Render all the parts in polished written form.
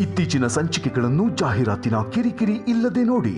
ಇತ್ತೀಚಿನ ಸಂಚಿಕೆಗಳನ್ನು ಜಾಹೀರಾತಿನ ಕಿರಿಕಿರಿ ಇಲ್ಲದೆ ನೋಡಿ.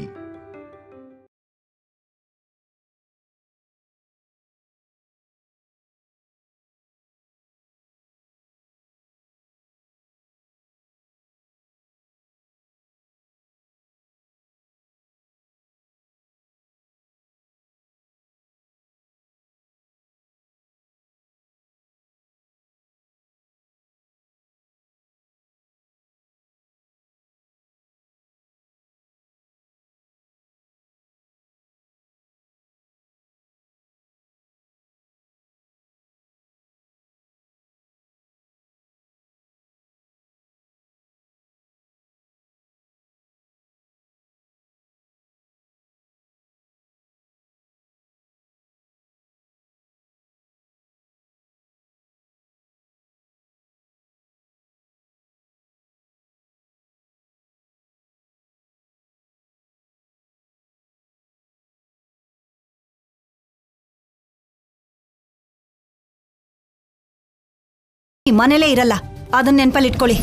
ಮನೇಲೇ ಇರಲ್ಲ, ಅದನ್ನ ನೆನಪಲ್ಲಿ ಇಟ್ಕೊಳ್ಳಿ.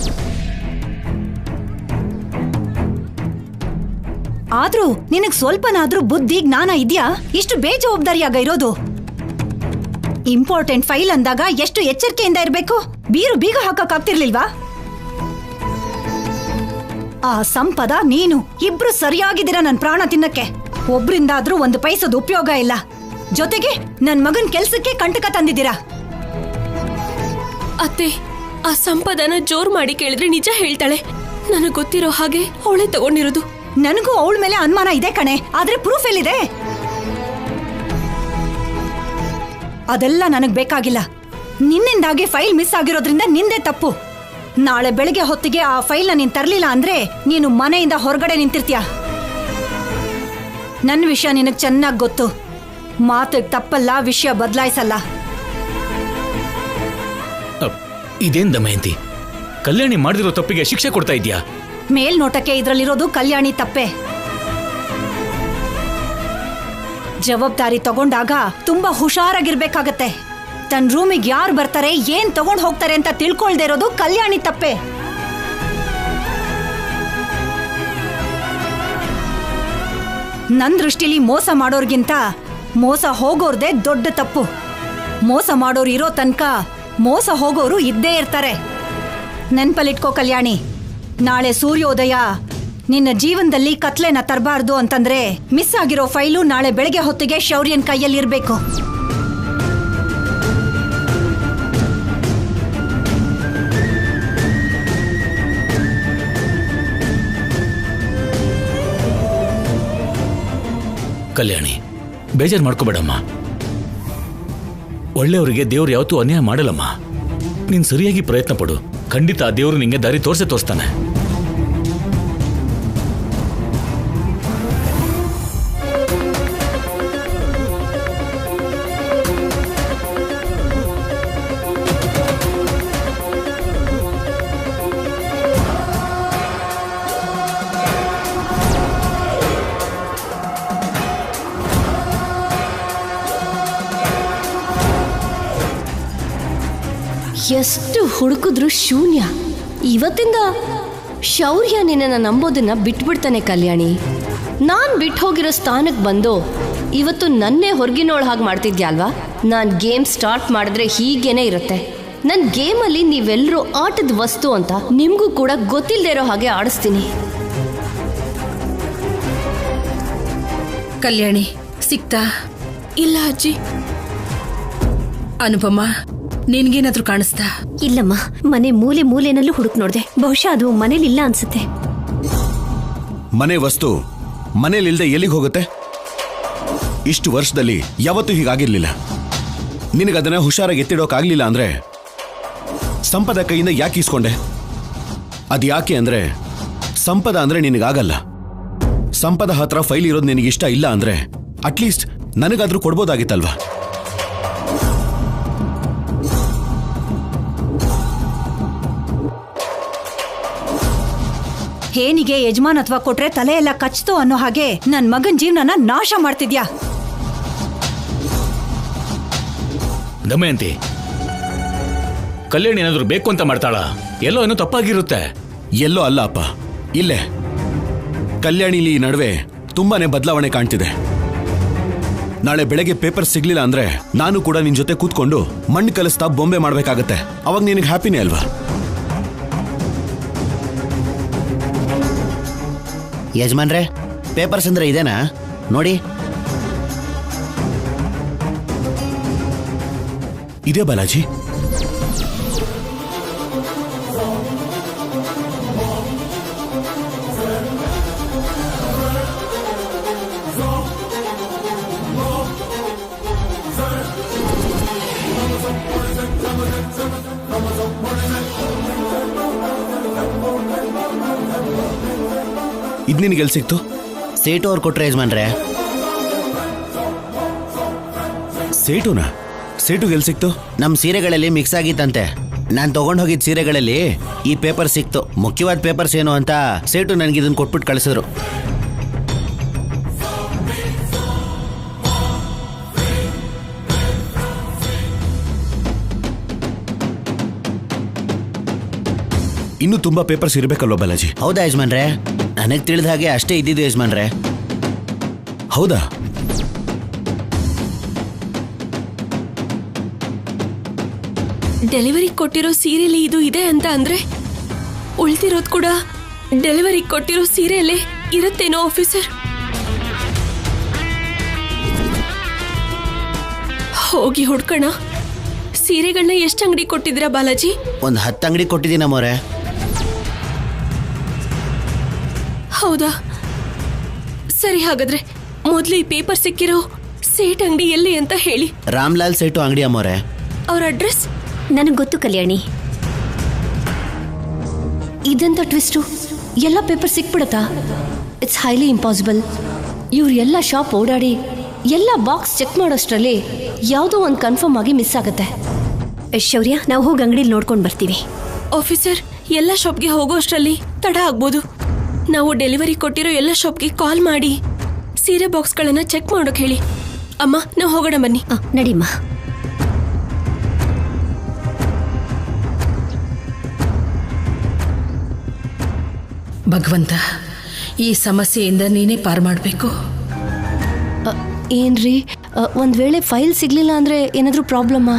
ಆದ್ರೂ ನಿನಗ್ ಸ್ವಲ್ಪನಾದ್ರೂ ಬುದ್ಧಿ ಜ್ಞಾನ ಇದ್ಯಾ? ಇಷ್ಟು ಬೇಜವಾಬ್ದಾರಿಯಾಗ ಇರೋದು. ಇಂಪಾರ್ಟೆಂಟ್ ಫೈಲ್ ಅಂದಾಗ ಎಷ್ಟು ಎಚ್ಚರಿಕೆಯಿಂದ ಇರಬೇಕು. ಬೀಗ ಹಾಕಕ್ಕಾಗ್ತಿರ್ಲಿಲ್ವಾ? ಆ ಸಂಪದ ನೀನು ಇಬ್ರು ಸರಿಯಾಗಿದ್ದೀರಾ ನನ್ ಪ್ರಾಣ ತಿನ್ನಕ್ಕೆ. ಒಬ್ರಿಂದಾದ್ರೂ ಒಂದು ಪೈಸದ ಉಪಯೋಗ ಇಲ್ಲ. ಜೊತೆಗೆ ನನ್ ಮಗನ್ ಕೆಲ್ಸಕ್ಕೆ ಕಂಟಕ ತಂದಿದ್ದೀರಾ. ಅತ್ತೆ, ಆ ಸಂಪದನ ಜೋರ್ ಮಾಡಿ ಕೇಳಿದ್ರೆ ನಿಜ ಹೇಳ್ತಾಳೆ. ನನಗ್ ಗೊತ್ತಿರೋ ಹಾಗೆ ಅವಳೇ ತಗೊಂಡಿರೋದು. ನನಗೂ ಅವಳ ಮೇಲೆ ಅನುಮಾನ ಇದೆ ಕಣೆ, ಆದ್ರೆ ಪ್ರೂಫ್ ಎಲ್ಲಿದೆ? ಅದೆಲ್ಲ ನನಗ್ ಬೇಕಾಗಿಲ್ಲ. ನಿನ್ನಿಂದಾಗಿ ಫೈಲ್ ಮಿಸ್ ಆಗಿರೋದ್ರಿಂದ ನಿಂದೆ ತಪ್ಪು. ನಾಳೆ ಬೆಳಿಗ್ಗೆ ಹೊತ್ತಿಗೆ ಆ ಫೈಲ್ನ ನೀನ್ ತರ್ಲಿಲ್ಲ ಅಂದ್ರೆ ನೀನು ಮನೆಯಿಂದ ಹೊರಗಡೆ ನಿಂತಿರ್ತೀಯ. ನನ್ನ ವಿಷಯ ನಿನಗ್ ಚೆನ್ನಾಗ್ ಗೊತ್ತು. ಮಾತಿಗೆ ತಪ್ಪಲ್ಲ, ವಿಷಯ ಬದಲಾಯಿಸಲ್ಲ. ಇದೇನ್ ದಮಯಂತಿ, ಕಲ್ಯಾಣಿ ಮಾಡಿದಿರೋ ತಪ್ಪಿಗೆ ಶಿಕ್ಷೆ ಕೊಡ್ತಾ ಇದ್ಯಾ? ಮೇಲ್ನೋಟಕ್ಕೆ ಇದ್ರಲ್ಲಿರೋದು ಕಲ್ಯಾಣಿ ತಪ್ಪೆ. ಜವಾಬ್ದಾರಿ ತಗೊಂಡಾಗ ತುಂಬಾ ಹುಷಾರಾಗಿರ್ಬೇಕಾಗತ್ತೆ. ತನ್ನ ರೂಮಿಗೆ ಯಾರು ಬರ್ತಾರೆ, ಏನ್ ತಗೊಂಡ್ ಹೋಗ್ತಾರೆ ಅಂತ ತಿಳ್ಕೊಳ್ದೇ ಇರೋದು ಕಲ್ಯಾಣಿ ತಪ್ಪೆ. ನನ್ ದೃಷ್ಟಿಲಿ ಮೋಸ ಮಾಡೋರ್ಗಿಂತ ಮೋಸ ಹೋಗೋರ್ದೇ ದೊಡ್ಡ ತಪ್ಪು. ಮೋಸ ಮಾಡೋರು ಇರೋ ತನಕ ಮೋಸ ಹೋಗೋರು ಇದ್ದೇ ಇರ್ತಾರೆ. ನೆನ್ಪಲ್ಲಿಟ್ಕೋ ಕಲ್ಯಾಣಿ, ನಾಳೆ ಸೂರ್ಯೋದಯ ನಿನ್ನ ಜೀವನದಲ್ಲಿ ಕತ್ಲೆನ ತರಬಾರ್ದು ಅಂತಂದ್ರೆ ಮಿಸ್ ಆಗಿರೋ ಫೈಲು ನಾಳೆ ಬೆಳಗ್ಗೆ ಹೊತ್ತಿಗೆ ಶೌರ್ಯನ್ ಕೈಯಲ್ಲಿರ್ಬೇಕು. ಕಲ್ಯಾಣಿ, ಬೇಜಾರು ಮಾಡ್ಕೋಬೇಡಮ್ಮ. ಒಳ್ಳೆಯವರಿಗೆ ದೇವ್ರು ಯಾವತ್ತೂ ಅನ್ಯಾಯ ಮಾಡಲ್ಲಮ್ಮ. ನೀನ್ ಸರಿಯಾಗಿ ಪ್ರಯತ್ನ ಪಡು. ಖಂಡಿತ ಆ ದೇವ್ರು ನಿಂಗೆ ದಾರಿ ತೋರಿಸ್ತಾನೆ. ಎಷ್ಟು ಹುಡುಕಿದ್ರು ಶೂನ್ಯ. ಇವತ್ತಿಂದ ಶೌರ್ಯ ನಿನ್ನ ನಂಬೋದನ್ನ ಬಿಟ್ಬಿಡ್ತಾನೆ ಕಲ್ಯಾಣಿ. ನಾನ್ ಬಿಟ್ಟು ಹೋಗಿರೋ ಸ್ಥಾನಕ್ಕೆ ಬಂದು ಇವತ್ತು ನನ್ನೇ ಹೊರಗಿನೋಳು ಹಾಗೆ ಮಾಡ್ತಿದ್ಯಾ ಅಲ್ವಾ? ನಾನು ಗೇಮ್ ಸ್ಟಾರ್ಟ್ ಮಾಡಿದ್ರೆ ಹೀಗೇನೆ ಇರುತ್ತೆ. ನನ್ನ ಗೇಮಲ್ಲಿ ನೀವೆಲ್ಲರೂ ಆಟದ ವಸ್ತು ಅಂತ ನಿಮಗೂ ಕೂಡ ಗೊತ್ತಿಲ್ಲದೆ ಇರೋ ಹಾಗೆ ಆಡಿಸ್ತೀನಿ. ಕಲ್ಯಾಣಿ ಸಿಕ್ತಾ? ಇಲ್ಲ ಅಜ್ಜಿ. ಅನುಪಮ, ನಿನ್ಗೇನಾದ್ರೂ ಕಾಣಿಸ್ತಾ? ಇಲ್ಲಮ್ಮ, ಮನೆ ಮೂಲೆನಲ್ಲೂ ಹುಡುಕ್ ನೋಡ್ದೆ. ಬಹುಶಃ ಅದು ಮನೇಲಿಲ್ಲ ಅನ್ಸುತ್ತೆ. ಮನೆ ವಸ್ತು ಮನೇಲಿಲ್ದೆ ಎಲ್ಲಿಗೆ ಹೋಗುತ್ತೆ? ಇಷ್ಟು ವರ್ಷದಲ್ಲಿ ಯಾವತ್ತೂ ಹೀಗಾಗಿರ್ಲಿಲ್ಲ. ನಿನಗದನ್ನ ಹುಷಾರಾಗಿ ಎತ್ತಿಡೋಕಾಗ್ಲಿಲ್ಲ ಅಂದ್ರೆ ಸಂಪದ ಕೈಯಿಂದ ಯಾಕೆ ಇಸ್ಕೊಂಡೆ? ಅದು ಯಾಕೆ ಅಂದ್ರೆ ಸಂಪದ ಅಂದ್ರೆ ನಿನಗಾಗಲ್ಲ. ಸಂಪದ ಹತ್ರ ಫೈಲ್ ಇರೋದು ನಿನಗಿಷ್ಟ ಇಲ್ಲ ಅಂದ್ರೆ ಅಟ್ಲೀಸ್ಟ್ ನನಗಾದ್ರೂ ಕೊಡ್ಬೋದಾಗಿತ್ತಲ್ವಾ? ಹೇನಿಗೆ ಯಜಮಾನತ್ವ ಕೊಟ್ರೆ ತಲೆ ಎಲ್ಲ ಕಚ್ತು ಅನ್ನೋ ಹಾಗೆ ನನ್ ಮಗನ್ ಜೀವನನ ನಾಶ ಮಾಡ್ತಿದ್ಯಾ. ದಮಯಂತಿ, ಕಲ್ಯಾಣಿ ಏನಾದ್ರು ಬೇಕು ಅಂತ ಮಾಡ್ತಾಳ? ಎಲ್ಲೋ ಏನೋ ತಪ್ಪಾಗಿರುತ್ತೆ. ಎಲ್ಲೋ ಅಲ್ಲ ಅಪ್ಪ, ಇಲ್ಲೇ ಕಲ್ಯಾಣಿಲಿ ಈ ನಡುವೆ ತುಂಬಾನೇ ಬದಲಾವಣೆ ಕಾಣ್ತಿದೆ. ನಾಳೆ ಬೆಳಗ್ಗೆ ಪೇಪರ್ ಸಿಗ್ಲಿಲ್ಲ ಅಂದ್ರೆ ನಾನು ಕೂಡ ನಿನ್ ಜೊತೆ ಕೂತ್ಕೊಂಡು ಮಣ್ಣು ಕಲಿಸ್ತಾ ಬೊಂಬೆ ಮಾಡ್ಬೇಕಾಗತ್ತೆ. ಅವಾಗ ನಿನಗೆ ಹ್ಯಾಪಿನೇ ಅಲ್ವಾ? ಯಜಮಾನ್ರೆ, ಪೇಪರ್ಸ್ ಅಂದ್ರೆ ಇದೇನಾ ನೋಡಿ. ಇದೇ ಬಾಲಾಜಿ. ಇದ್ ನಿನಗೆ ಎಲ್ಲಿ ಸಿಕ್ತು? ಸೇಟು ಅವ್ರು ಕೊಟ್ರೆ ಯಜಮಾನ್ರೆ. ಸೇಟುನಾ? ಸೇಟುಗೆ ಎಲ್ಲಿ ಸಿಕ್ತು? ನಮ್ಮ ಸೀರೆಗಳಲ್ಲಿ ಮಿಕ್ಸ್ ಆಗಿತ್ತಂತೆ. ನಾನು ತಗೊಂಡು ಹೋಗಿದ್ದ ಸೀರೆಗಳಲ್ಲಿ ಈ ಪೇಪರ್ ಸಿಕ್ತು. ಮುಖ್ಯವಾದ ಪೇಪರ್ಸ್ ಏನು ಅಂತ ಸೇಟು ನನಗೆ ಇದನ್ನು ಕೊಟ್ಬಿಟ್ಟು ಕಳಿಸಿದ್ರು. ಇನ್ನೂ ತುಂಬಾ ಪೇಪರ್ಸ್ ಇರಬೇಕಲ್ವ ಬಾಲಾಜಿ? ಹೌದಾ ಯಜಮಾನ್ರೆ? ನನಗೆ ತಿಳಿದ ಹಾಗೆ ಅಷ್ಟೇ ಇದ್ದಿದ್ದು ಯಜಮಾನ್ರೆ. ಹೌದಾ? ಡೆಲಿವರಿ ಕೊಟ್ಟಿರೋ ಸೀರೆಯಲ್ಲಿ ಇದು ಇದೆ ಅಂತ ಅಂದ್ರೆ ಉಳ್ತಿರೋದು ಕೂಡ ಡೆಲಿವರಿ ಕೊಟ್ಟಿರೋ ಸೀರೆಯಲ್ಲೇ ಇರುತ್ತೇನೋ ಆಫೀಸರ್? ಹೋಗಿ ಹುಡ್ಕೋಣ. ಸೀರೆಗಳನ್ನ ಎಷ್ಟು ಅಂಗಡಿ ಕೊಟ್ಟಿದ್ದೀರಾ ಬಾಲಾಜಿ? ಒಂದು 10 ಅಂಗಡಿ ಕೊಟ್ಟಿದ್ದೀನಿ ಅಮ್ಮೋರೆ. ಹೌದಾ? ಸರಿ, ಹಾಗಾದ್ರೆ ಮೊದಲು ಈ ಪೇಪರ್ ಸಿಕ್ಕಿರೋ ಸೇಟ್ ಅಂಗಡಿ ಎಲ್ಲಿ ಅಂತ ಹೇಳಿ. ರಾಮ್ಲಾಲ್ ಸೇಟು ಅಂಗಡಿ ಅಮ್ಮೋರೆ. ಅವ್ರ ಅಡ್ರೆಸ್ ನನಗೆ ಗೊತ್ತು ಕಲ್ಯಾಣಿ. ಇದೆಂತ ಟ್ವಿಸ್ಟು? ಎಲ್ಲ ಪೇಪರ್ ಸಿಕ್ಬಿಡತ್ತಾ? It's highly impossible. ಇವ್ರು ಎಲ್ಲ ಶಾಪ್ ಓಡಾಡಿ ಎಲ್ಲ ಬಾಕ್ಸ್ ಚೆಕ್ ಮಾಡೋಷ್ಟರಲ್ಲಿ ಯಾವುದೋ ಒಂದು ಕನ್ಫರ್ಮ್ ಆಗಿ ಮಿಸ್ ಆಗುತ್ತೆ. ಶೌರ್ಯ, ನಾವು ಹೋಗಿ ಅಂಗಡಿಲಿ ನೋಡ್ಕೊಂಡು ಬರ್ತೀವಿ. ಆಫೀಸರ್, ಎಲ್ಲ ಶಾಪ್ಗೆ ಹೋಗೋ ಅಷ್ಟರಲ್ಲಿ ತಡ ಆಗ್ಬೋದು. ನಾವು ಡೆಲಿವರಿ ಕೊಟ್ಟಿರೋ ಎಲ್ಲ ಶಾಪ್ಗೆ ಕಾಲ್ ಮಾಡಿ ಸೀರೆ ಬಾಕ್ಸ್ಗಳನ್ನ ಚೆಕ್ ಮಾಡೋಕೆ ಹೇಳಿ. ಅಮ್ಮ, ನಾವು ಹೋಗೋಣ ಬನ್ನಿ. ನಡಿಮ್ಮ. ಭಗವಂತ, ಈ ಸಮಸ್ಯೆಯಿಂದ ನೀನೇ ಪಾರು ಮಾಡಬೇಕು. ಏನ್ರಿ, ಒಂದ್ ವೇಳೆ ಫೈಲ್ ಸಿಗ್ಲಿಲ್ಲ ಅಂದ್ರೆ ಏನಾದ್ರೂ ಪ್ರಾಬ್ಲಮ್ಮಾ?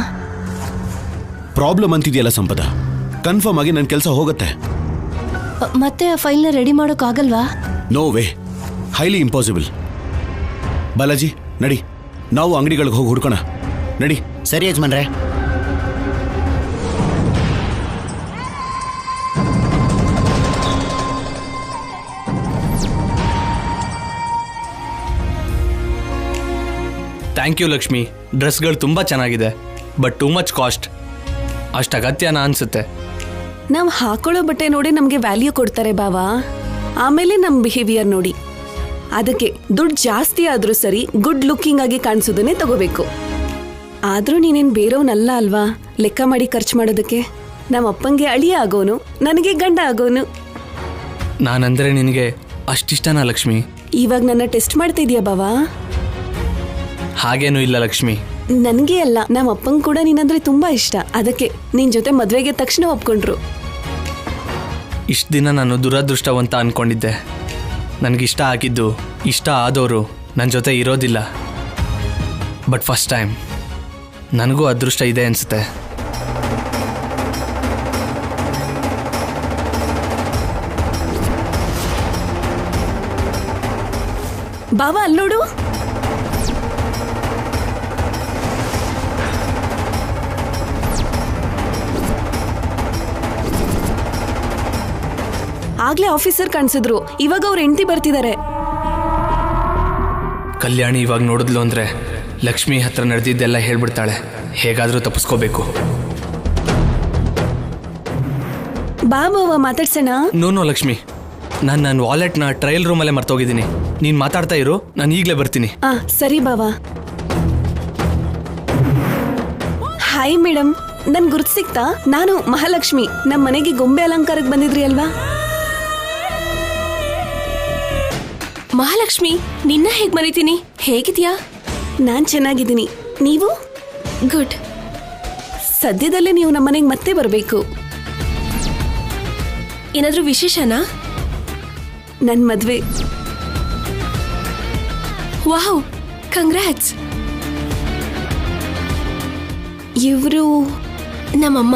ಪ್ರಾಬ್ಲಮ್ ಅಂತಿದೆಯಲ್ಲ ಸಂಪದ, ಕನ್ಫರ್ಮ್ ಆಗಿ ನನ್ನ ಕೆಲಸ ಹೋಗುತ್ತೆ. ಮತ್ತೆ ಆ ಫೈಲ್ನ ರೆಡಿ ಮಾಡೋಕ್ಕಾಗಲ್ವಾ? No way, highly impossible. Balaji ನಡಿ, ನಾವು ಅಂಗಡಿಗಳಿಗೆ ಹೋಗಿ ಹುಡ್ಕೋಣ. ನಡಿ. ಸರಿ ಯಜಮಾನ್ರೆ. Thank you Lakshmi. ಡ್ರೆಸ್ಗಳು ತುಂಬ ಚೆನ್ನಾಗಿದೆ, ಬಟ್ ಟೂ ಮಚ್ ಕಾಸ್ಟ್. ಅಷ್ಟು ಅಗತ್ಯನಾ ಅನ್ಸುತ್ತೆ. ನಾವು ಹಾಕೊಳ್ಳೋ ಬಟ್ಟೆ ನೋಡಿ ನಮಗೆ ವ್ಯಾಲ್ಯೂ ಕೊಡ್ತಾರೆ ಬಾವಾ. ಆಮೇಲೆ ನಮ್ಮ ಬಿಹೇವಿಯರ್ ನೋಡಿ. ಅದಕ್ಕೆ ದುಡ್ಡು ಜಾಸ್ತಿ ಆದರೂ ಸರಿ, ಗುಡ್ ಲುಕ್ಕಿಂಗ್ ಆಗಿ ಕಾಣಿಸೋದನ್ನೇ ತಗೋಬೇಕು. ಆದರೂ ನೀನೇನು ಬೇರೆಯವನಲ್ಲ ಅಲ್ವಾ ಲೆಕ್ಕ ಮಾಡಿ ಖರ್ಚು ಮಾಡೋದಕ್ಕೆ. ನಮ್ಮ ಅಪ್ಪಂಗೆ ಅಳಿಯ ಆಗೋನು, ನನಗೆ ಗಂಡ ಆಗೋನು. ನಾನಂದ್ರೆ ನಿನಗೆ ಅಷ್ಟಿಷ್ಟನಾ ಲಕ್ಷ್ಮಿ? ಇವಾಗ ನನ್ನ ಟೆಸ್ಟ್ ಮಾಡ್ತಿದ್ಯಾ ಬಾವಾ? ಹಾಗೇನೂ ಇಲ್ಲ ಲಕ್ಷ್ಮಿ. ನನಗೆ ಅಲ್ಲ, ನಮ್ಮ ಅಪ್ಪಂಗೆ ಕೂಡ ನೀನಂದ್ರೆ ತುಂಬಾ ಇಷ್ಟ. ಅದಕ್ಕೆ ನಿನ್ ಜೊತೆ ಮದ್ವೆಗೆ ತಕ್ಷಣ ಒಪ್ಕೊಂಡ್ರು. ಇಷ್ಟು ದಿನ ನಾನು ದುರದೃಷ್ಟವಂತ ಅನ್ಕೊಂಡಿದ್ದೆ. ನನಗಿಷ್ಟ ಆಗಿದ್ದು, ಇಷ್ಟ ಆದವರು ನನ್ನ ಜೊತೆ ಇರೋದಿಲ್ಲ. ಬಟ್ ಫಸ್ಟ್ ಟೈಮ್ ನನಗೂ ಅದೃಷ್ಟ ಇದೆ ಅನ್ಸುತ್ತೆ. ಬಾವಾ, ಅಲ್ಲಿ ನೋಡು. ಆಗ್ಲೇ ಆಫೀಸರ್ ಕಾಣಿಸಿದ್ರು, ಇವಾಗ ಅವ್ರ ಹೆಂಡತಿ ಬರ್ತಿದ್ದಾರೆ. ಕಲ್ಯಾಣಿ ಇವಾಗ ನೋಡಿದ್ಲು ಅಂದ್ರೆ ಲಕ್ಷ್ಮಿ ಹತ್ರ ನಡೆದಿದ್ದೆಲ್ಲ ಹೇಳ್ಬಿಡ್ತಾಳೆ. ಹೇಗಾದರೂ ತಪ್ಪಿಸ್ಕೋಬೇಕು. ಬಾ ಬಾವಾ, ಮಾತಾಡ್ಸೋಣ. ನೋ ಲಕ್ಷ್ಮಿ, ನಾನು ನನ್ನ ವಾಲೆಟ್ನ ಟ್ರಯಲ್ ರೂಮಲ್ಲೇ ಮರ್ತೋಗಿದ್ದೀನಿ. ನೀನು ಮಾತಾಡ್ತಾ ಇರು, ನಾನು ಈಗಲೇ ಬರ್ತೀನಿ. ಸರಿ ಬಾವಾ. ಹಾಯ್ ಮೇಡಮ್, ನನ್ ಗುರ್ತು ಸಿಕ್ತಾ? ನಾನು ಮಹಾಲಕ್ಷ್ಮಿ. ನಮ್ಮ ಮನೆಗೆ ಗೊಂಬೆ ಅಲಂಕಾರಕ್ಕೆ ಬಂದಿದ್ರಿ ಅಲ್ವಾ? ಮಹಾಲಕ್ಷ್ಮಿ, ನಿನ್ನ ಹೇಗ್ ಮರಿತೀನಿ? ಹೇಗಿದ್ಯಾ? ನಾನ್ ಚೆನ್ನಾಗಿದ್ದೀನಿ. ನೀವು? ಗುಡ್. ಸದ್ಯದಲ್ಲೇ ನೀವು ನಮ್ಮನೆಗೆ ಮತ್ತೆ ಬರಬೇಕು. ಏನಾದ್ರೂ ವಿಶೇಷನಾ? ನನ್ನ ಮದ್ವೆ. Wow, congrats. ಇವರು ನಮ್ಮಮ್ಮ.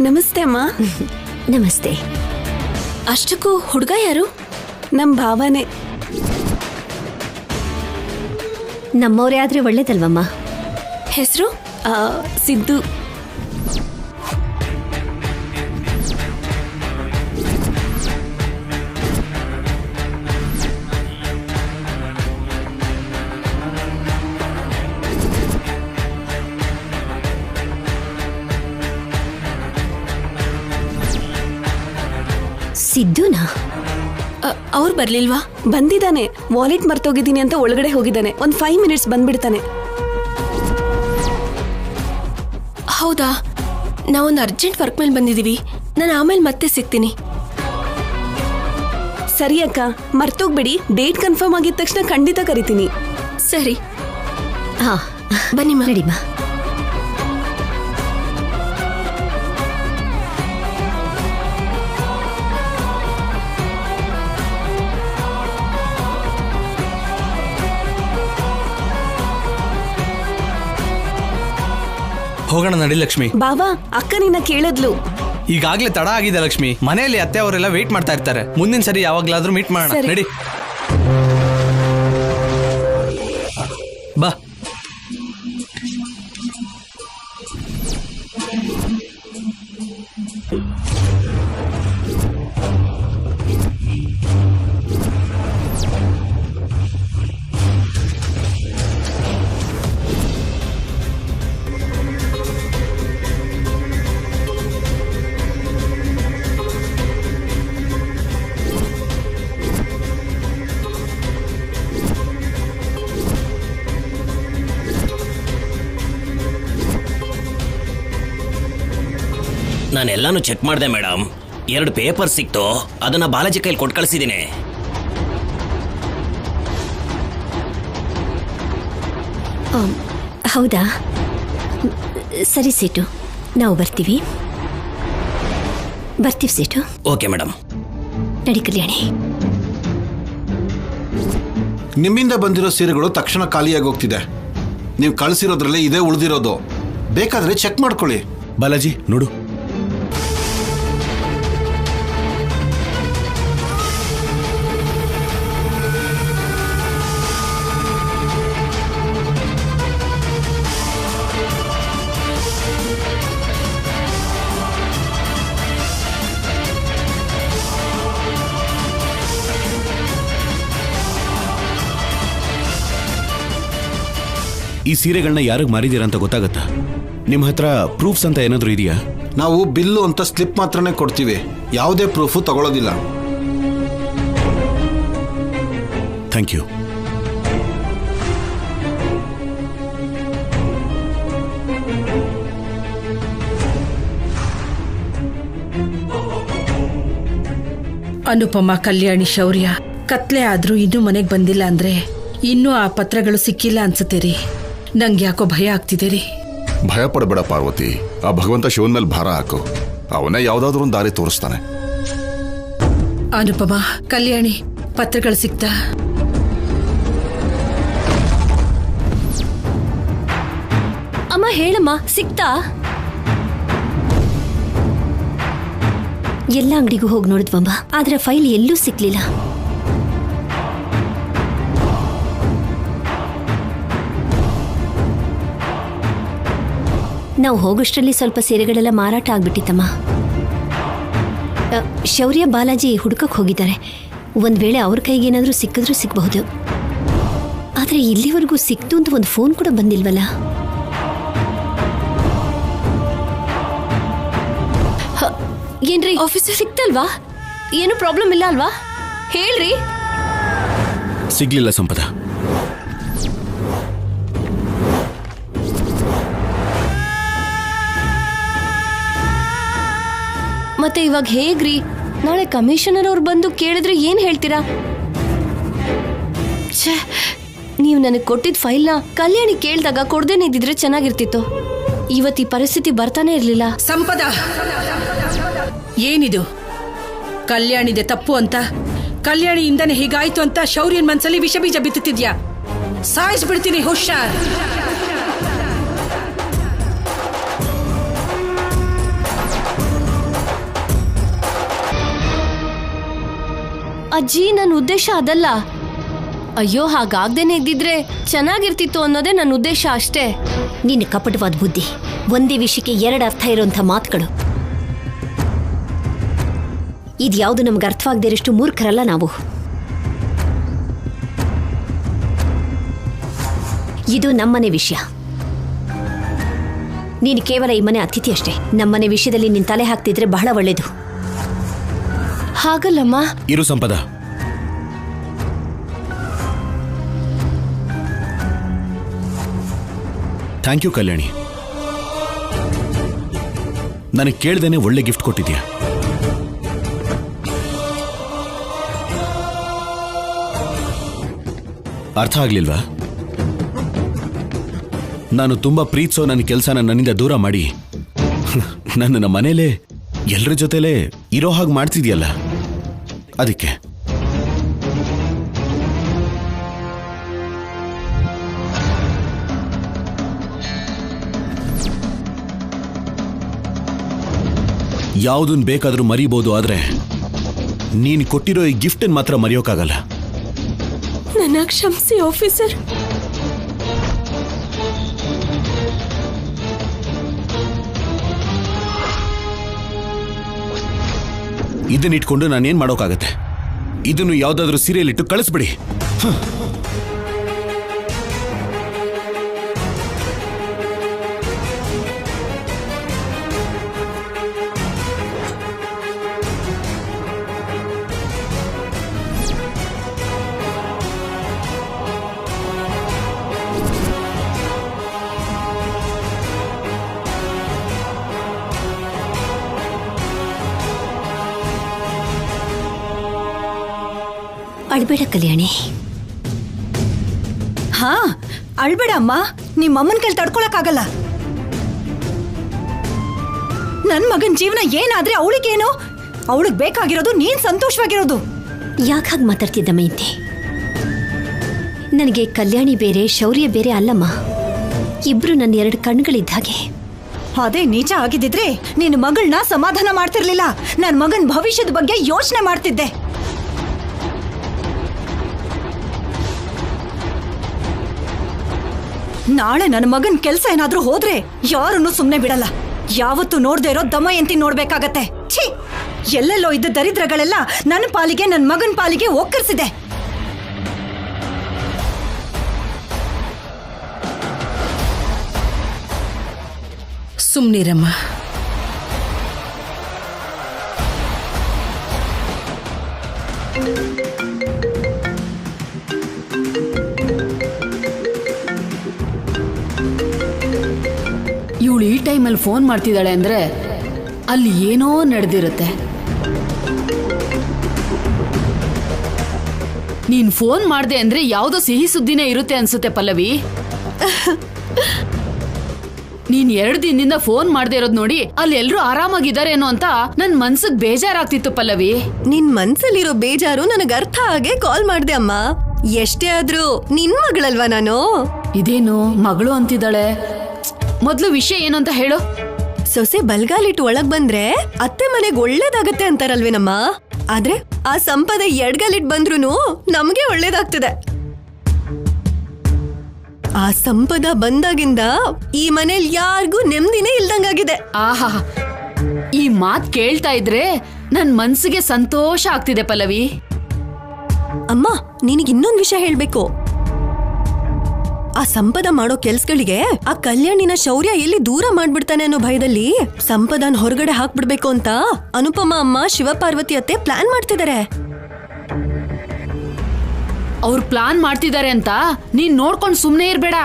ನಮಸ್ತೆ ಅಮ್ಮ. ನಮಸ್ತೆ. ಅಷ್ಟಕ್ಕೂ ಹುಡುಗ ಯಾರು? ನಮ್ಮ ಭಾವನೆ. ನಮ್ಮವರೇ ಆದ್ರೆ ಒಳ್ಳೇದಲ್ವಮ್ಮ. ಹೆಸರು? ಸಿದ್ದು. ಸಿದ್ದುನಾ? ಅವ್ರು ಬರ್ಲಿಲ್ವಾ? ಬಂದಿದ್ದಾನೆ. ವಾಲೆಟ್ ಮರ್ತೋಗಿದ್ದೀನಿ ಅಂತ ಒಳಗಡೆ ಹೋಗಿದ್ದಾನೆ. ಒಂದು 5 ಮಿನಿಟ್ಸ್ ಬಂದ್ಬಿಡ್ತಾನೆ. ಹೌದಾ? ನಾವೊಂದು ಅರ್ಜೆಂಟ್ ವರ್ಕ್ ಮೇಲೆ ಬಂದಿದ್ದೀವಿ. ನಾನು ಆಮೇಲೆ ಮತ್ತೆ ಸಿಗ್ತೀನಿ. ಸರಿ ಅಕ್ಕ, ಮರ್ತೋಗ್ಬೇಡಿ. ಡೇಟ್ ಕನ್ಫರ್ಮ್ ಆಗಿದ ತಕ್ಷಣ ಖಂಡಿತ ಕರಿತೀನಿ. ಸರಿ. ಹಾ, ಬನ್ನಿಮ್ಮ. ನಡಿಮ್ಮ. ಹೋಗೋಣ ನಡಿ ಲಕ್ಷ್ಮಿ. ಬಾಬಾ, ಅಕ್ಕ ನಿನ್ನ ಕೇಳಿದ್ಲು. ಈಗಾಗ್ಲೇ ತಡ ಆಗಿದೆ ಲಕ್ಷ್ಮಿ. ಮನೆಯಲ್ಲಿ ಅತ್ತೆ ಅವರೆಲ್ಲ ವೇಟ್ ಮಾಡ್ತಾ ಇರ್ತಾರೆ. ಮುಂದಿನ ಸರಿ ಯಾವಾಗ್ಲಾದ್ರೂ ಮೀಟ್ ಮಾಡೋಣ. ಸರಿ. ನಡಿ ಬಾ. ನಾನೆಲ್ಲಾನು ಚೆಕ್ ಮಾಡಿದೆ ಮೇಡಮ್. 2 ಪೇಪರ್ ಸಿಕ್ತು. ಅದನ್ನ ಬಾಲಾಜಿ ಕೈಲಿ ಕೊಟ್ಟು ಕಳಿಸಿದ್ದೀನಿ. ಹೌದಾ? ಸರಿ ಸೇಟು, ನಾವು ಬರ್ತೀವಿ ಸೇಟು. Okay madam. ನಡಿ ಕಲ್ಯಾಣಿ. ನಿಮ್ಮಿಂದ ಬಂದಿರೋ ಸೀರೆಗಳು ತಕ್ಷಣ ಖಾಲಿಯಾಗಿ ಹೋಗ್ತಿದೆ. ನೀವು ಕಳಿಸಿರೋದ್ರಲ್ಲಿ ಇದೇ ಉಳಿದಿರೋದು. ಬೇಕಾದ್ರೆ ಚೆಕ್ ಮಾಡ್ಕೊಳ್ಳಿ. ಬಾಲಾಜಿ ನೋಡು. ಈ ಸೀರೆಗಳನ್ನ ಯಾರಿಗೆ ಮಾರಿದೀರಾ ಅಂತ ಗೊತ್ತಾಗತ್ತಾ? ನಿಮ್ಮ ಹತ್ರ ಪ್ರೂಫ್ಸ್ ಅಂತ ಏನಾದರೂ ಇದೆಯಾ? ನಾವು ಬಿಲ್ಲು ಅಂತ ಸ್ಲಿಪ್ ಮಾತ್ರನೇ ಕೊಡ್ತೀವಿ. ಯಾವುದೇ ಪ್ರೂಫು ತಗೊಳ್ಳೋದಿಲ್ಲ. Thank you. ಅನುಪಮ, ಕಲ್ಯಾಣಿ, ಶೌರ್ಯ ಕತ್ಲೆ ಆದ್ರೂ ಇನ್ನೂ ಮನೆಗೆ ಬಂದಿಲ್ಲ ಅಂದ್ರೆ ಇನ್ನೂ ಆ ಪತ್ರಗಳು ಸಿಕ್ಕಿಲ್ಲ ಅನ್ಸುತ್ತೆ ರೀ. ನಂಗೆ ಯಾಕೋ ಭಯ ಆಗ್ತಿದೆ ರೀ. ಭಯ ಪಡಬೇಡ ಪಾರ್ವತಿ. ಆ ಭಗವಂತ ಶಿವನ್ ಮೇಲೆ ಭಾರ ಹಾಕು. ಅವನೇ ಯಾವ್ದಾದ್ರು ಒಂದು ದಾರಿ ತೋರಿಸ್ತಾನೆ. ಅನುಪಮ, ಕಲ್ಯಾಣಿ, ಪತ್ರಗಳು ಸಿಕ್ತಾ? ಅಮ್ಮ ಹೇಳಮ್ಮ, ಸಿಕ್ತಾ? ಎಲ್ಲ ಅಂಗಡಿಗೂ ಹೋಗಿ ನೋಡಿದ್ವಮ್ಮ, ಆದ್ರೆ ಫೈಲ್ ಎಲ್ಲೂ ಸಿಕ್ಲಿಲ್ಲ. ನಾವು ಹೋಗೋಷ್ಟರಲ್ಲಿ ಸ್ವಲ್ಪ ಸೀರೆಗಳೆಲ್ಲ ಮಾರಾಟ ಆಗ್ಬಿಟ್ಟಿತ್ತಮ್ಮ. ಶೌರ್ಯ, ಬಾಲಾಜಿ ಹುಡುಕಕ್ಕೆ ಹೋಗಿದ್ದಾರೆ. ಒಂದ್ ವೇಳೆ ಅವ್ರ ಕೈಗೇನಾದ್ರೂ ಸಿಕ್ಕಿದ್ರೂ ಸಿಕ್ಬಹುದು. ಆದ್ರೆ ಇಲ್ಲಿವರೆಗೂ ಸಿಕ್ತು ಅಂತ ಒಂದು ಫೋನ್ ಕೂಡ ಬಂದಿಲ್ವಲ್ಲ. ಏನ್ರಿ ಆಫೀಸರ್, ಸಿಕ್ತಲ್ವಾ? ಏನು ಪ್ರಾಬ್ಲಮ್ ಇಲ್ಲ ಅಲ್ವಾ? ಹೇಳ್ರಿ. ಸಿಗ್ಲಿಲ್ಲ ಸಂಪದ. ಮತ್ತೆ ಇವಾಗ ಹೇಗ್ರಿ? ನಾಳೆ ಕಮಿಷನರ್ ಅವ್ರು ಬಂದು ಕೇಳಿದ್ರೆ ಏನ್ ಹೇಳ್ತೀರಾ? ಛೇ, ನೀವು ನನಗೆ ಕೊಟ್ಟಿದ್ದ ಫೈಲ್ನ ಕಲ್ಯಾಣಿ ಕೇಳಿದಾಗ ಕೊಡ್ದೇನೆ ಇದ್ದಿದ್ರೆ ಚೆನ್ನಾಗಿರ್ತಿತ್ತು. ಇವತ್ತು ಈ ಪರಿಸ್ಥಿತಿ ಬರ್ತಾನೆ ಇರ್ಲಿಲ್ಲ. ಸಂಪದ, ಏನಿದು? ಕಲ್ಯಾಣಿದೆ ತಪ್ಪು ಅಂತ, ಕಲ್ಯಾಣಿಯಿಂದನೇ ಹೀಗಾಯ್ತು ಅಂತ ಶೌರ್ಯನ್ ಮನ್ಸಲ್ಲಿ ವಿಷ ಬೀಜ ಬಿತ್ತುತ್ತಿದ್ಯಾ. ಸಾಯಿಸ್ಬಿಡ್ತೀನಿ, ಹುಷಾರ್. ಅಜ್ಜಿ, ನನ್ನ ಉದ್ದೇಶ ಅದಲ್ಲ. ಅಯ್ಯೋ, ಹಾಗಾಗ್ದೇನೆ ಇದ್ದಿದ್ರೆ ಚೆನ್ನಾಗಿರ್ತಿತ್ತು ಅನ್ನೋದೇ ನನ್ನ ಉದ್ದೇಶ ಅಷ್ಟೇ. ನಿನ್ನ ಕಪಟವಾದ ಬುದ್ಧಿ, ಒಂದೇ ವಿಷಯಕ್ಕೆ 2 ಅರ್ಥ ಇರುವಂಥ ಮಾತುಗಳು. ಇದ್ಯಾವುದು ನಮ್ಗೆ ಅರ್ಥವಾಗದಿರಷ್ಟು ಮೂರ್ಖರಲ್ಲ ನಾವು. ಇದು ನಮ್ಮನೆ ವಿಷಯ. ನೀನು ಕೇವಲ ಈ ಮನೆ ಅತಿಥಿ ಅಷ್ಟೇ. ನಮ್ಮನೆ ವಿಷಯದಲ್ಲಿ ನಿನ್ನ ತಲೆ ಹಾಕ್ತಿದ್ರೆ ಬಹಳ ಒಳ್ಳೇದು. ಹಾಗಲ್ಲಮ್ಮ. ಇರು ಸಂಪದ. ಥ್ಯಾಂಕ್ ಯು ಕಲ್ಯಾಣಿ. ನನಗೆ ಕೇಳ್ದೇನೆ ಒಳ್ಳೆ ಗಿಫ್ಟ್ ಕೊಟ್ಟಿದ್ಯಾ. ಅರ್ಥ ಆಗ್ಲಿಲ್ವಾ? ನಾನು ತುಂಬಾ ಪ್ರೀತಿಸೋ ನನ್ನ ಕೆಲಸನ ನನ್ನಿಂದ ದೂರ ಮಾಡಿ ನನ್ನನ್ನು ಮನೇಲೇ ಎಲ್ಲರ ಜೊತೆಲೇ ಇರೋ ಹಾಗೆ ಮಾಡ್ತಿದ್ಯಲ್ಲ, ಅದಕ್ಕೆ. ಯಾವುದನ್ನು ಬೇಕಾದರೂ ಮರಿಬೋದು, ಆದ್ರೆ ನೀನು ಕೊಟ್ಟಿರೋ ಈ ಗಿಫ್ಟನ್ನು ಮಾತ್ರ ಮರೆಯೋಕ್ಕಾಗಲ್ಲ. ನನ್ನ ಕ್ಷಮಿಸಿ ಆಫೀಸರ್. ಇದನ್ನಿಟ್ಕೊಂಡು ನಾನೇನ್ ಮಾಡೋಕ್ಕಾಗತ್ತೆ? ಇದನ್ನು ಯಾವ್ದಾದ್ರೂ ಸೀರೆಯಲ್ಲಿಟ್ಟು ಕಳಿಸ್ಬಿಡಿ. ಅಳ್ಬೇಡ ಕಲ್ಯಾಣಿ. ಹಾ, ಅಳ್ಬೇಡ ಅಮ್ಮ. ನಿಮ್ಮಮ್ಮನ ಕೈಲಿ ತಡ್ಕೊಳಕ್ಕಾಗಲ್ಲ. ನನ್ ಮಗನ್ ಜೀವನ ಏನಾದ್ರೆ ಅವಳಿಗೇನು? ಅವಳಿಗೆ ಬೇಕಾಗಿರೋದು ನೀನ್ ಸಂತೋಷವಾಗಿರೋದು. ಯಾಕಾಗಿ ಮಾತಾಡ್ತಿದ್ದಮ್ಮ ಇಂತೆ? ನನಗೆ ಕಲ್ಯಾಣಿ ಬೇರೆ, ಶೌರ್ಯ ಬೇರೆ ಅಲ್ಲಮ್ಮ. ಇಬ್ರು ನನ್ನ 2 ಕಣ್ಗಳಿದ್ದ ಹಾಗೆ. ಅದೇ ನಿಜ ಆಗಿದ್ದಿದ್ರೆ ನಿನ್ನ ಮಗಳನ್ನ ಸಮಾಧಾನ ಮಾಡ್ತಿರ್ಲಿಲ್ಲ. ನನ್ನ ಮಗನ್ ಭವಿಷ್ಯದ ಬಗ್ಗೆ ಯೋಚನೆ ಮಾಡ್ತಿದ್ದೆ. ನಾಳೆ ನನ್ನ ಮಗನ್ ಕೆಲ್ಸ ಏನಾದ್ರೂ ಹೋದ್ರೆ ಯಾರನ್ನು ಸುಮ್ನೆ ಬಿಡಲ್ಲ. ಯಾವತ್ತೂ ನೋಡ್ದೇ ಇರೋ ದಮಯಂತಿ ನೋಡ್ಬೇಕಾಗತ್ತೆ. ಛೀ, ಎಲ್ಲೆಲ್ಲೋ ಇದ್ದ ದರಿದ್ರಗಳೆಲ್ಲ ನನ್ನ ಪಾಲಿಗೆ, ನನ್ನ ಮಗನ್ ಪಾಲಿಗೆ ಒಕ್ಕರ್ಸಿದೆ. ಸುಮ್ನಿರಮ್ಮ. ಇವಳು ಈ ಟೈಮಲ್ಲಿ ಫೋನ್ ಮಾಡ್ತಿದ್ದಾಳೆ ಅಂದ್ರೆ ಅಲ್ಲಿ ಏನೋ ನಡೆದಿರುತ್ತೆ. ನೀನ್ ಫೋನ್ ಮಾಡ್ದೆ ಅಂದ್ರೆ ಯಾವುದೋ ಸಿಹಿ ಸುದ್ದಿನೇ ಇರುತ್ತೆ ಅನ್ಸುತ್ತೆ ಪಲ್ಲವಿ. ನೀನ್ 2 ದಿನದಿಂದ ಫೋನ್ ಮಾಡ್ದೆ ಇರೋದ್ ನೋಡಿ ಅಲ್ಲಿ ಎಲ್ರು ಆರಾಮಾಗಿದ್ದಾರೇನೋ ಅಂತ ನನ್ ಮನ್ಸಿಗೆ ಬೇಜಾರಾಗ್ತಿತ್ತು ಪಲ್ಲವಿ. ನಿನ್ ಮನ್ಸಲ್ಲಿರೋ ಬೇಜಾರು ನನಗ್ ಅರ್ಥ ಹಾಗೆ ಕಾಲ್ ಮಾಡ್ದೆ ಅಮ್ಮ. ಎಷ್ಟೇ ಆದ್ರೂ ನಿನ್ ಮಗಳಲ್ವಾ ನಾನು. ಇದೇನು ಮಗಳು ಅಂತಿದ್ದಾಳೆ? ಮೊದ್ಲು ವಿಷಯ ಏನು ಅಂತ ಹೇಳು. ಸೊಸೆ ಬಲ್ಗಾಲಿಟ್ಟು ಒಳಗ್ ಬಂದ್ರೆ ಅತ್ತೆ ಮನೆಗ್ ಒಳ್ಳೇದಾಗತ್ತೆ ಅಂತಾರಲ್ವೇನಮ್ಮ. ಆದ್ರೆ ಆ ಸಂಪದ ಎಡ್ಗಾಲಿಟ್ ಬಂದ್ರೂ ನಮ್ಗೆ ಒಳ್ಳೇದಾಗ್ತದೆ. ಆ ಸಂಪದ ಬಂದಾಗಿಂದ ಈ ಮನೇಲಿ ಯಾರಿಗೂ ನೆಮ್ಮದಿನೇ ಇಲ್ದಂಗಾಗಿದೆ. ಆಹಾ, ಈ ಮಾತ್ ಕೇಳ್ತಾ ಇದ್ರೆ ನನ್ ಮನ್ಸಿಗೆ ಸಂತೋಷ ಆಗ್ತಿದೆ ಪಲ್ಲವಿ. ಅಮ್ಮ, ನಿನಗೆ ಇನ್ನೊಂದ್ ವಿಷಯ ಹೇಳ್ಬೇಕು. ಆ ಸಂಪದ ಮಾಡೋ ಕೆಲ್ಸಗಳಿಗೆ ಆ ಕಲ್ಯಾಣಿನ ಶೌರ್ಯ ಎಲ್ಲಿ ದೂರ ಮಾಡ್ಬಿಡ್ತಾನೆ ಅನ್ನೋ ಭಯದಲ್ಲಿ ಸಂಪದನ್ ಹೊರಗಡೆ ಹಾಕ್ಬಿಡ್ಬೇಕು ಅಂತ ಅನುಪಮ ಅಮ್ಮ ಶಿವಪಾರ್ವತಿ ಅತ್ತೆ ಪ್ಲಾನ್ ಮಾಡ್ತಿದ್ದಾರೆ. ಅವ್ರು ಪ್ಲಾನ್ ಮಾಡ್ತಿದ್ದಾರೆ ಅಂತ ನೀನ್ ನೋಡ್ಕೊಂಡ್ ಸುಮ್ನೆ ಇರ್ಬೇಡ.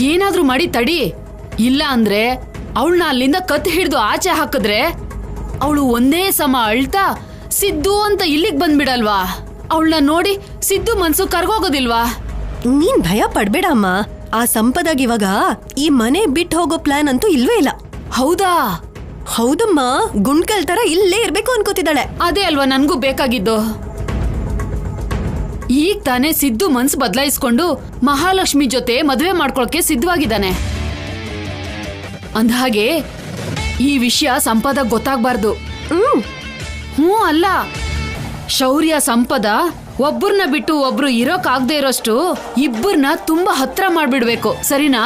ಏನಾದ್ರೂ ಮಾಡಿ ತಡಿ. ಇಲ್ಲ ಅಂದ್ರೆ ಅವಳನ್ನ ಅಲ್ಲಿಂದ ಕತ್ ಹಿಡ್ದು ಆಚೆ ಹಾಕಿದ್ರೆ ಅವಳು ಒಂದೇ ಸಮ ಅಳ್ತಾ ಸಿದ್ದು ಅಂತ ಇಲ್ಲಿಗ್ ಬಂದ್ಬಿಡಲ್ವಾ? ಅವಳನ್ನ ನೋಡಿ ಸಿದ್ದು ಮನ್ಸು ಕರ್ಗೋಗೋದಿಲ್ವಾ? ನೀನ್ ಭಯ ಪಡ್ಬೇಡ ಅಮ್ಮ. ಆ ಸಂಪದಾಗ ಇವಾಗ ಈ ಮನೆ ಬಿಟ್ಟು ಹೋಗೋ ಪ್ಲಾನ್ ಅಂತೂ ಇಲ್ವೇ ಇಲ್ಲ. ಹೌದಾ? ಹೌದಮ್ಮ ಗುಂಡ್ಕಲ್ ತರ ಇಲ್ಲೇ ಇರ್ಬೇಕು ಅನ್ಕೋತಿದ್ದಾಳೆ. ಅದೇ ಅಲ್ವಾ ನನ್ಗೂ ಬೇಕಾಗಿದ್ದು. ಈಗ ತಾನೇ ಸಿದ್ದು ಮನ್ಸು ಬದಲಾಯಿಸ್ಕೊಂಡು ಮಹಾಲಕ್ಷ್ಮಿ ಜೊತೆ ಮದುವೆ ಮಾಡ್ಕೊಳಕ್ಕೆ ಸಿದ್ಧವಾಗಿದ್ದಾನೆ. ಅಂದಹಾಗೆ ಈ ವಿಷಯ ಸಂಪದ ಗೊತ್ತಾಗ್ಬಾರ್ದು. ಅಲ್ಲ, ಶೌರ್ಯ ಸಂಪದ ಒಬ್ಬರನ್ನ ಬಿಟ್ಟು ಒಬ್ರು ಇರೋಕಾಗದೆ ಇರೋಷ್ಟು ಇಬ್ಬರನ್ನ ತುಂಬಾ ಹತ್ರ ಮಾಡ್ಬಿಡ್ಬೇಕು. ಸರಿನಾ?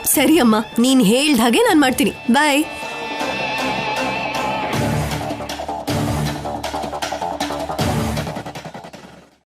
ಸರಿ ಅಮ್ಮ, ನೀನ್ ಹೇಳ್ದ ಹಾಗೆ ನಾನ್ ಮಾಡ್ತೀನಿ. ಬಾಯ್.